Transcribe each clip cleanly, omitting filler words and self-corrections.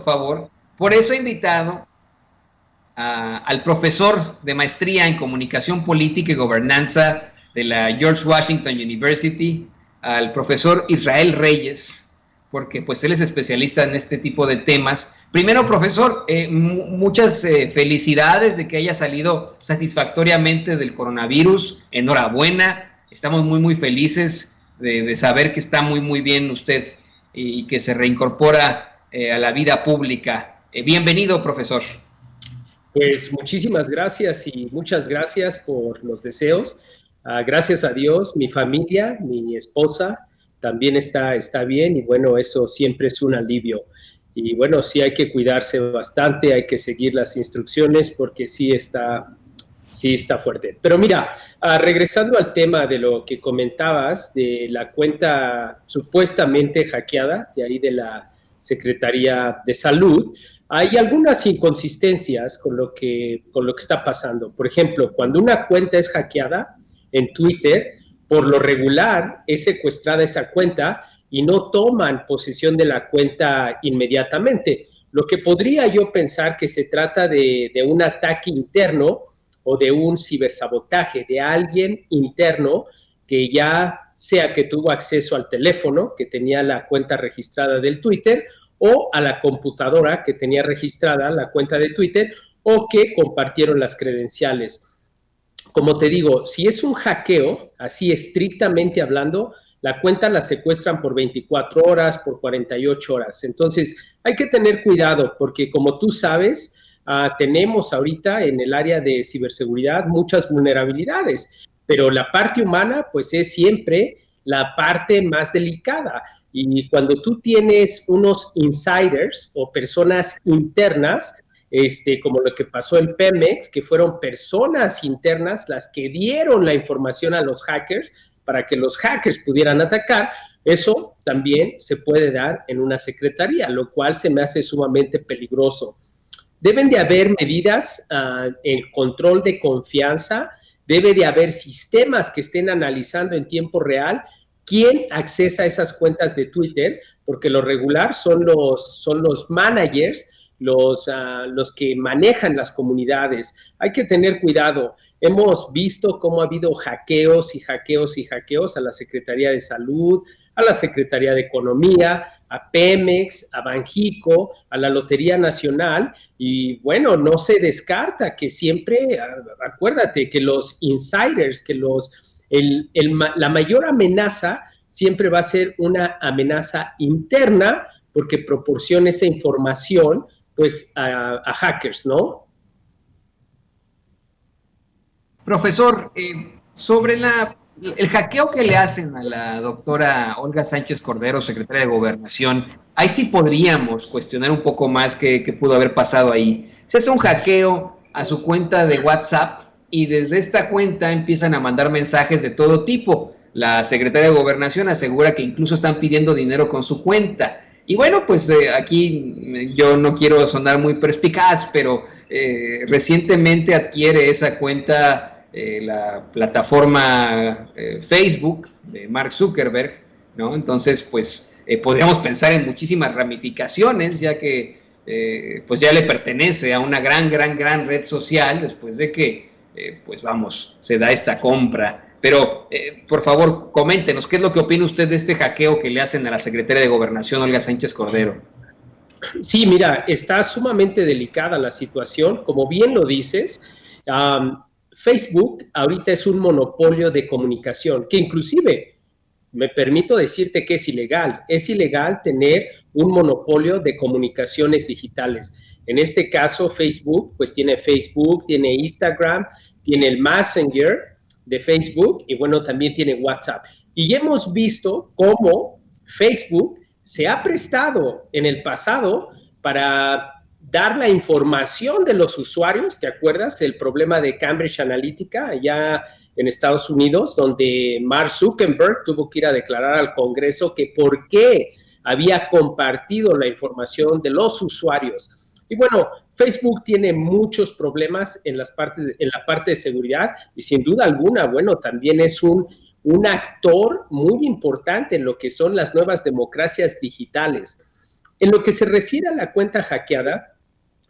favor. Por eso he invitado al profesor de maestría en comunicación política y gobernanza de la George Washington University, al profesor Israel Reyes, porque pues él es especialista en este tipo de temas. Primero, profesor, muchas felicidades de que haya salido satisfactoriamente del coronavirus. Enhorabuena, estamos muy felices de saber que está muy bien usted y que se reincorpora a la vida pública. Bienvenido, profesor. Pues muchísimas gracias y muchas gracias por los deseos. Gracias a Dios, mi familia, mi esposa también está bien y bueno, eso siempre es un alivio. Y bueno, sí hay que cuidarse bastante, hay que seguir las instrucciones porque sí está fuerte. Pero mira, regresando al tema de lo que comentabas, de la cuenta supuestamente hackeada, de ahí de la Secretaría de Salud, hay algunas inconsistencias con lo que está pasando. Por ejemplo, cuando una cuenta es hackeada en Twitter, por lo regular es secuestrada esa cuenta y no toman posesión de la cuenta inmediatamente. Lo que podría yo pensar que se trata de un ataque interno o de un cibersabotaje de alguien interno que ya sea que tuvo acceso al teléfono, que tenía la cuenta registrada del Twitter, o a la computadora que tenía registrada la cuenta de Twitter, o que compartieron las credenciales. Como te digo, si es un hackeo, así estrictamente hablando, la cuenta la secuestran por 24 horas, por 48 horas. Entonces, hay que tener cuidado porque, como tú sabes, tenemos ahorita en el área de ciberseguridad muchas vulnerabilidades, pero la parte humana, pues es siempre la parte más delicada. Y cuando tú tienes unos insiders o personas internas, como lo que pasó en Pemex, que fueron personas internas las que dieron la información a los hackers para que los hackers pudieran atacar, eso también se puede dar en una secretaría, lo cual se me hace sumamente peligroso. Deben de haber medidas, el control de confianza, debe de haber sistemas que estén analizando en tiempo real quién accesa a esas cuentas de Twitter, porque lo regular son los managers, los que manejan las comunidades. Hay que tener cuidado. Hemos visto cómo ha habido hackeos a la Secretaría de Salud, a la Secretaría de Economía, a Pemex, a Banjico, a la Lotería Nacional, y bueno, no se descarta que siempre, acuérdate que los insiders, que la mayor amenaza siempre va a ser una amenaza interna porque proporciona esa información pues a hackers, ¿no? Profesor, sobre el hackeo que le hacen a la doctora Olga Sánchez Cordero, secretaria de Gobernación, ahí sí podríamos cuestionar un poco más qué pudo haber pasado ahí. Se hace un hackeo a su cuenta de WhatsApp y desde esta cuenta empiezan a mandar mensajes de todo tipo. La secretaria de Gobernación asegura que incluso están pidiendo dinero con su cuenta. Y bueno, pues aquí yo no quiero sonar muy perspicaz, pero recientemente adquiere esa cuenta la plataforma Facebook de Mark Zuckerberg, ¿no? Entonces, pues podríamos pensar en muchísimas ramificaciones, ya que pues ya le pertenece a una gran red social después de que, pues vamos, se da esta compra. Pero, por favor, coméntenos, ¿qué es lo que opina usted de este hackeo que le hacen a la secretaria de Gobernación, Olga Sánchez Cordero? Sí, mira, está sumamente delicada la situación. Como bien lo dices, Facebook ahorita es un monopolio de comunicación, que inclusive me permito decirte que es ilegal. Es ilegal tener un monopolio de comunicaciones digitales. En este caso, Facebook, pues tiene Facebook, tiene Instagram, tiene el Messenger de Facebook y bueno, también tiene WhatsApp. Y hemos visto cómo Facebook se ha prestado en el pasado para dar la información de los usuarios. ¿Te acuerdas el problema de Cambridge Analytica allá en Estados Unidos, donde Mark Zuckerberg tuvo que ir a declarar al Congreso que por qué había compartido la información de los usuarios? Y bueno, Facebook tiene muchos problemas en la parte de seguridad y sin duda alguna, bueno, también es un actor muy importante en lo que son las nuevas democracias digitales. En lo que se refiere a la cuenta hackeada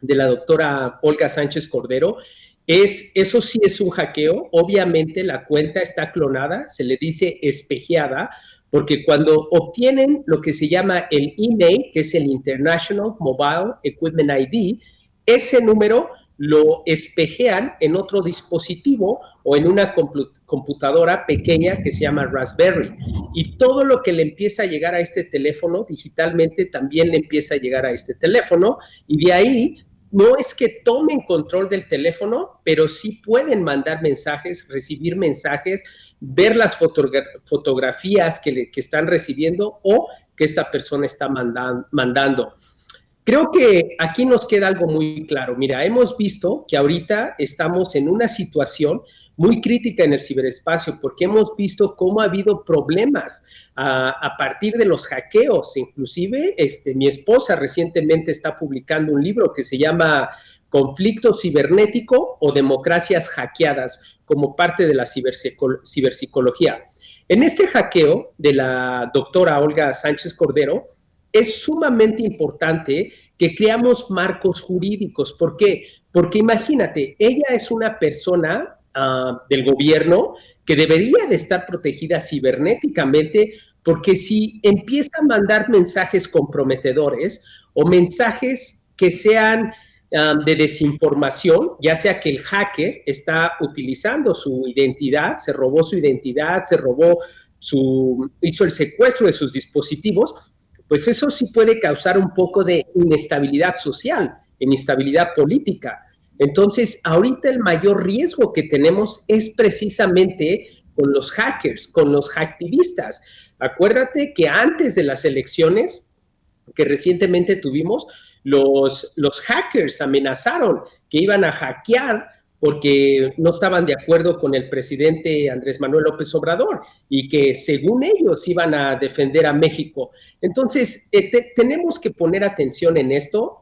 de la doctora Olga Sánchez Cordero, eso sí es un hackeo. Obviamente la cuenta está clonada, se le dice espejeada, porque cuando obtienen lo que se llama el email, que es el International Mobile Equipment ID, ese número lo espejean en otro dispositivo o en una computadora pequeña que se llama Raspberry. Y todo lo que le empieza a llegar a este teléfono digitalmente también le empieza a llegar a este teléfono, y de ahí no es que tomen control del teléfono, pero sí pueden mandar mensajes, recibir mensajes, ver las fotografías que están recibiendo o que esta persona está mandando. Creo que aquí nos queda algo muy claro. Mira, hemos visto que ahorita estamos en una situación muy crítica en el ciberespacio, porque hemos visto cómo ha habido problemas a partir de los hackeos. Inclusive, mi esposa recientemente está publicando un libro que se llama Conflicto Cibernético o Democracias Hackeadas, como parte de la ciberpsicología. En este hackeo de la doctora Olga Sánchez Cordero, es sumamente importante que creamos marcos jurídicos. ¿Por qué? Porque imagínate, ella es una persona del gobierno que debería de estar protegida cibernéticamente, porque si empieza a mandar mensajes comprometedores o mensajes que sean de desinformación, ya sea que el hacker está utilizando su identidad, se robó su identidad, hizo el secuestro de sus dispositivos, pues eso sí puede causar un poco de inestabilidad social, inestabilidad política. Entonces, ahorita el mayor riesgo que tenemos es precisamente con los hackers, con los hacktivistas. Acuérdate que antes de las elecciones que recientemente tuvimos, los hackers amenazaron que iban a hackear porque no estaban de acuerdo con el presidente Andrés Manuel López Obrador y que según ellos iban a defender a México. Entonces, tenemos que poner atención en esto.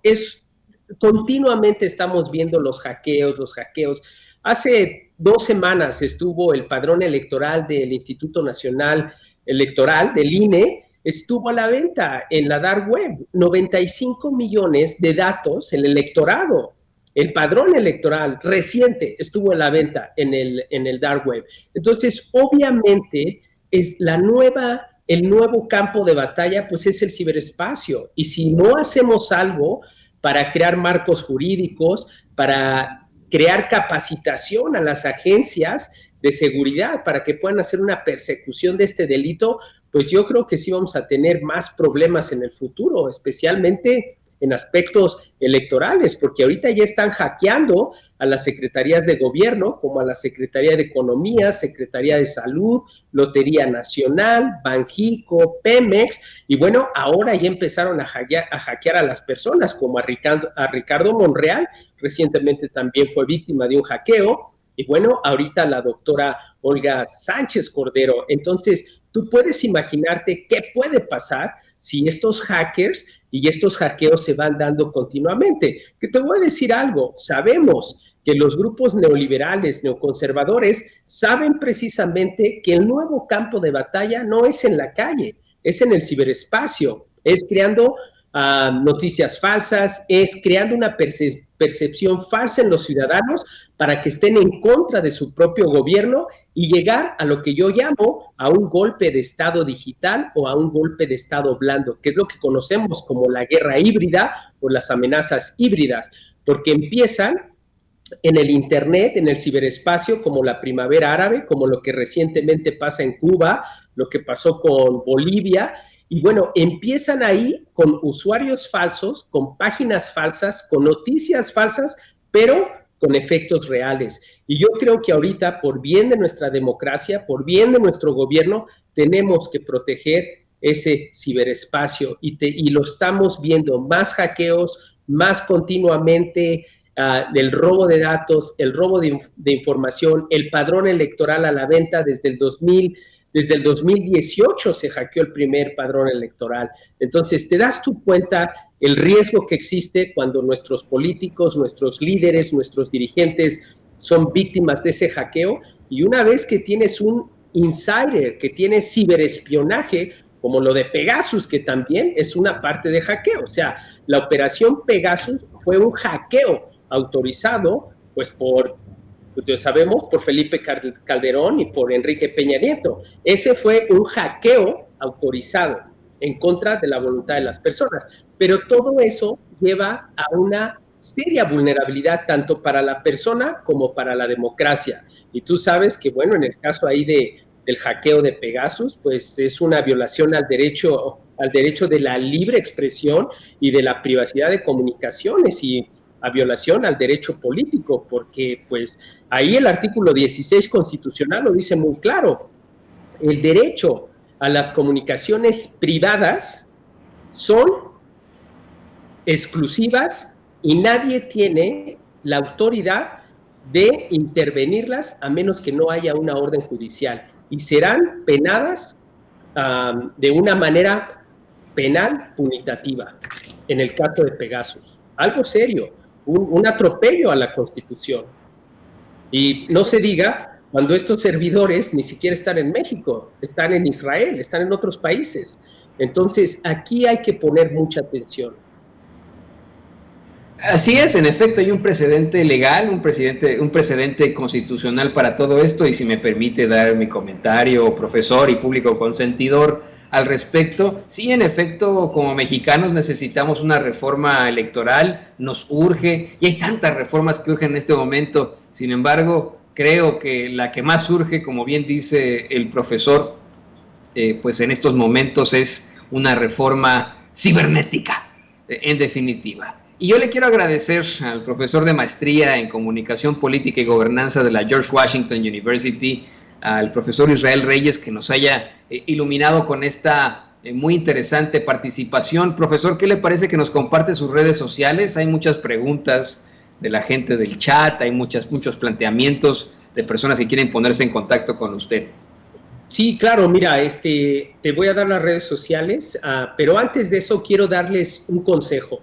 Continuamente estamos viendo los hackeos. Hace 2 semanas estuvo el padrón electoral del Instituto Nacional Electoral, del INE, estuvo a la venta en la dark web, 95 millones de datos, el electorado. El padrón electoral reciente estuvo a la venta en el dark web. Entonces, obviamente, el nuevo campo de batalla, pues es el ciberespacio. Y si no hacemos algo para crear marcos jurídicos, para crear capacitación a las agencias de seguridad para que puedan hacer una persecución de este delito, pues yo creo que sí vamos a tener más problemas en el futuro, especialmente en aspectos electorales, porque ahorita ya están hackeando a las secretarías de gobierno, como a la Secretaría de Economía, Secretaría de Salud, Lotería Nacional, Banjico, Pemex, y bueno, ahora ya empezaron a hackear a las personas, como a Ricardo Monreal, recientemente también fue víctima de un hackeo, y bueno, ahorita la doctora Olga Sánchez Cordero. Entonces, tú puedes imaginarte qué puede pasar si estos hackers y estos hackeos se van dando continuamente. Que te voy a decir algo, sabemos que los grupos neoliberales, neoconservadores, saben precisamente que el nuevo campo de batalla no es en la calle, es en el ciberespacio, es creando noticias falsas, es creando una percepción falsa en los ciudadanos para que estén en contra de su propio gobierno y llegar a lo que yo llamo a un golpe de Estado digital o a un golpe de Estado blando, que es lo que conocemos como la guerra híbrida o las amenazas híbridas, porque empiezan en el Internet, en el ciberespacio, como la primavera árabe, como lo que recientemente pasa en Cuba, lo que pasó con Bolivia. Y bueno, empiezan ahí con usuarios falsos, con páginas falsas, con noticias falsas, pero con efectos reales. Y yo creo que ahorita, por bien de nuestra democracia, por bien de nuestro gobierno, tenemos que proteger ese ciberespacio y lo estamos viendo, más hackeos, más continuamente del robo de datos, el robo de información, el padrón electoral a la venta desde el 2018 se hackeó el primer padrón electoral. Entonces, te das tu cuenta el riesgo que existe cuando nuestros políticos, nuestros líderes, nuestros dirigentes son víctimas de ese hackeo. Y una vez que tienes un insider, que tiene ciberespionaje, como lo de Pegasus, que también es una parte de hackeo. O sea, la operación Pegasus fue un hackeo autorizado, pues sabemos, por Felipe Calderón y por Enrique Peña Nieto. Ese fue un hackeo autorizado en contra de la voluntad de las personas. Pero todo eso lleva a una seria vulnerabilidad tanto para la persona como para la democracia. Y tú sabes que, bueno, en el caso ahí del hackeo de Pegasus, pues es una violación al derecho de la libre expresión y de la privacidad de comunicaciones y a violación al derecho político, porque pues ahí el artículo 16 constitucional lo dice muy claro. El derecho a las comunicaciones privadas son exclusivas y nadie tiene la autoridad de intervenirlas a menos que no haya una orden judicial y serán penadas de una manera penal punitativa en el caso de Pegasus. Algo serio, un atropello a la Constitución. Y no se diga cuando estos servidores ni siquiera están en México, están en Israel, están en otros países. Entonces, aquí hay que poner mucha atención. Así es, en efecto, hay un precedente legal, un precedente constitucional para todo esto, y si me permite dar mi comentario, profesor y público consentidor, al respecto, sí, en efecto, como mexicanos necesitamos una reforma electoral, nos urge, y hay tantas reformas que urgen en este momento. Sin embargo, creo que la que más urge, como bien dice el profesor, pues en estos momentos es una reforma cibernética, en definitiva. Y yo le quiero agradecer al profesor de maestría en comunicación política y gobernanza de la George Washington University, al profesor Israel Reyes, que nos haya iluminado con esta muy interesante participación. Profesor, ¿qué le parece que nos comparte sus redes sociales? Hay muchas preguntas de la gente del chat, hay muchos planteamientos de personas que quieren ponerse en contacto con usted. Sí, claro, mira, te voy a dar las redes sociales, pero antes de eso quiero darles un consejo.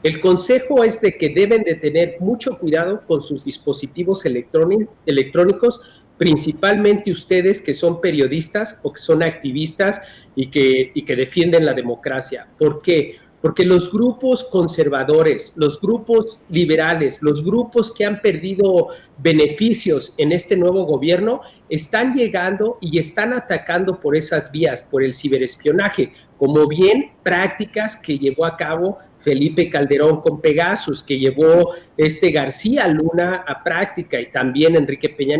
El consejo es de que deben de tener mucho cuidado con sus dispositivos electrónicos, principalmente ustedes que son periodistas o que son activistas y que defienden la democracia. ¿Por qué? Porque los grupos conservadores, los grupos liberales, los grupos que han perdido beneficios en este nuevo gobierno están llegando y están atacando por esas vías, por el ciberespionaje, como bien prácticas que llevó a cabo Felipe Calderón con Pegasus, que llevó García Luna a práctica, y también Enrique Peña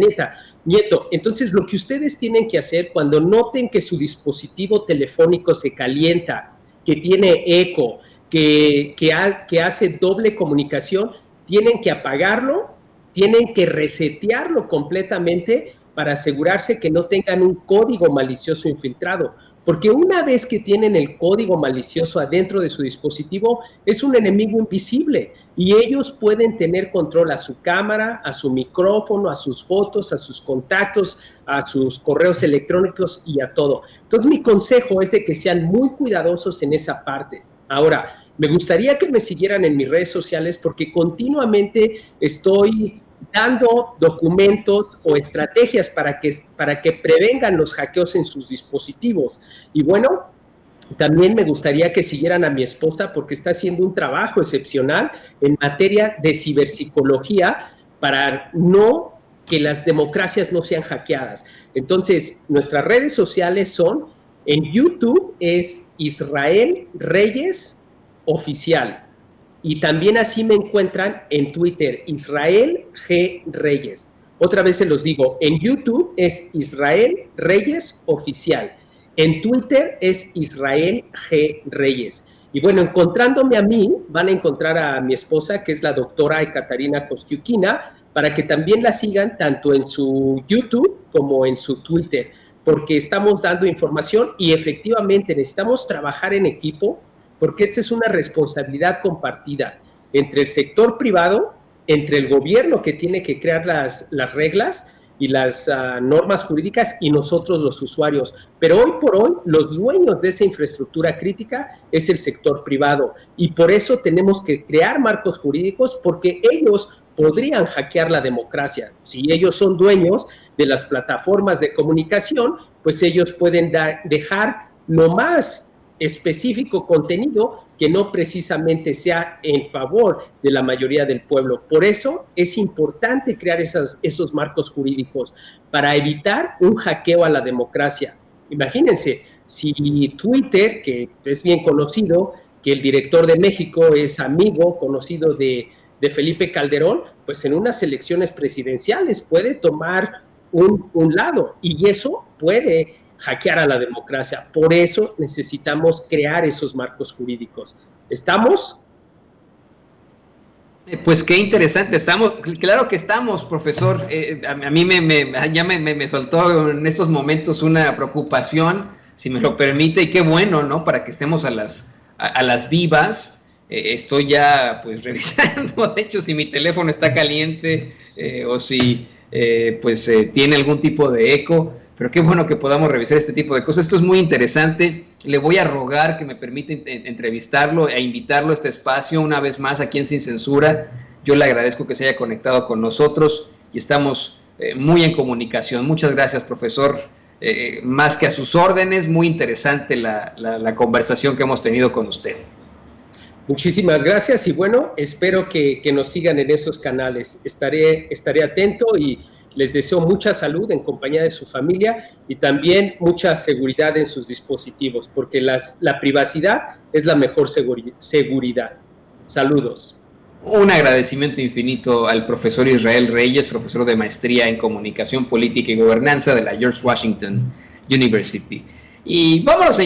Nieto. Entonces, lo que ustedes tienen que hacer cuando noten que su dispositivo telefónico se calienta, que tiene eco, que hace doble comunicación, tienen que apagarlo, tienen que resetearlo completamente para asegurarse que no tengan un código malicioso infiltrado. Porque una vez que tienen el código malicioso adentro de su dispositivo, es un enemigo invisible y ellos pueden tener control a su cámara, a su micrófono, a sus fotos, a sus contactos, a sus correos electrónicos y a todo. Entonces, mi consejo es de que sean muy cuidadosos en esa parte. Ahora, me gustaría que me siguieran en mis redes sociales porque continuamente estoy dando documentos o estrategias para que prevengan los hackeos en sus dispositivos. Y bueno, también me gustaría que siguieran a mi esposa porque está haciendo un trabajo excepcional en materia de ciberpsicología para que las democracias no sean hackeadas. Entonces, nuestras redes sociales son, en YouTube es Israel Reyes Oficial. Y también así me encuentran en Twitter, Israel G. Reyes. Otra vez se los digo, en YouTube es Israel Reyes Oficial. En Twitter es Israel G. Reyes. Y bueno, encontrándome a mí, van a encontrar a mi esposa, que es la doctora Ekaterina Kostiukina, para que también la sigan tanto en su YouTube como en su Twitter, porque estamos dando información y efectivamente necesitamos trabajar en equipo, porque esta es una responsabilidad compartida entre el sector privado, entre el gobierno que tiene que crear las reglas y las normas jurídicas y nosotros los usuarios. Pero hoy por hoy los dueños de esa infraestructura crítica es el sector privado y por eso tenemos que crear marcos jurídicos porque ellos podrían hackear la democracia. Si ellos son dueños de las plataformas de comunicación, pues ellos pueden dejar lo más específico contenido que no precisamente sea en favor de la mayoría del pueblo. Por eso es importante crear esos marcos jurídicos para evitar un hackeo a la democracia. Imagínense, si Twitter, que es bien conocido, que el director de México es amigo, conocido de Felipe Calderón, pues en unas elecciones presidenciales puede tomar un lado y eso puede hackear a la democracia. Por eso necesitamos crear esos marcos jurídicos. ¿Estamos? Pues qué interesante, estamos, claro que estamos, profesor. A mí ya me soltó en estos momentos una preocupación, si me lo permite, y qué bueno, ¿no? Para que estemos a las vivas. Estoy ya pues revisando, de hecho, si mi teléfono está caliente o si tiene algún tipo de eco. Pero qué bueno que podamos revisar este tipo de cosas. Esto es muy interesante. Le voy a rogar que me permita entrevistarlo e invitarlo a este espacio una vez más aquí en Sin Censura. Yo le agradezco que se haya conectado con nosotros y estamos muy en comunicación. Muchas gracias, profesor. Más que a sus órdenes, muy interesante la conversación que hemos tenido con usted. Muchísimas gracias y bueno, espero que nos sigan en esos canales. Estaré atento y les deseo mucha salud en compañía de su familia y también mucha seguridad en sus dispositivos, porque la privacidad es la mejor seguridad. Saludos. Un agradecimiento infinito al profesor Israel Reyes, profesor de maestría en Comunicación Política y Gobernanza de la George Washington University. Y vámonos, señor.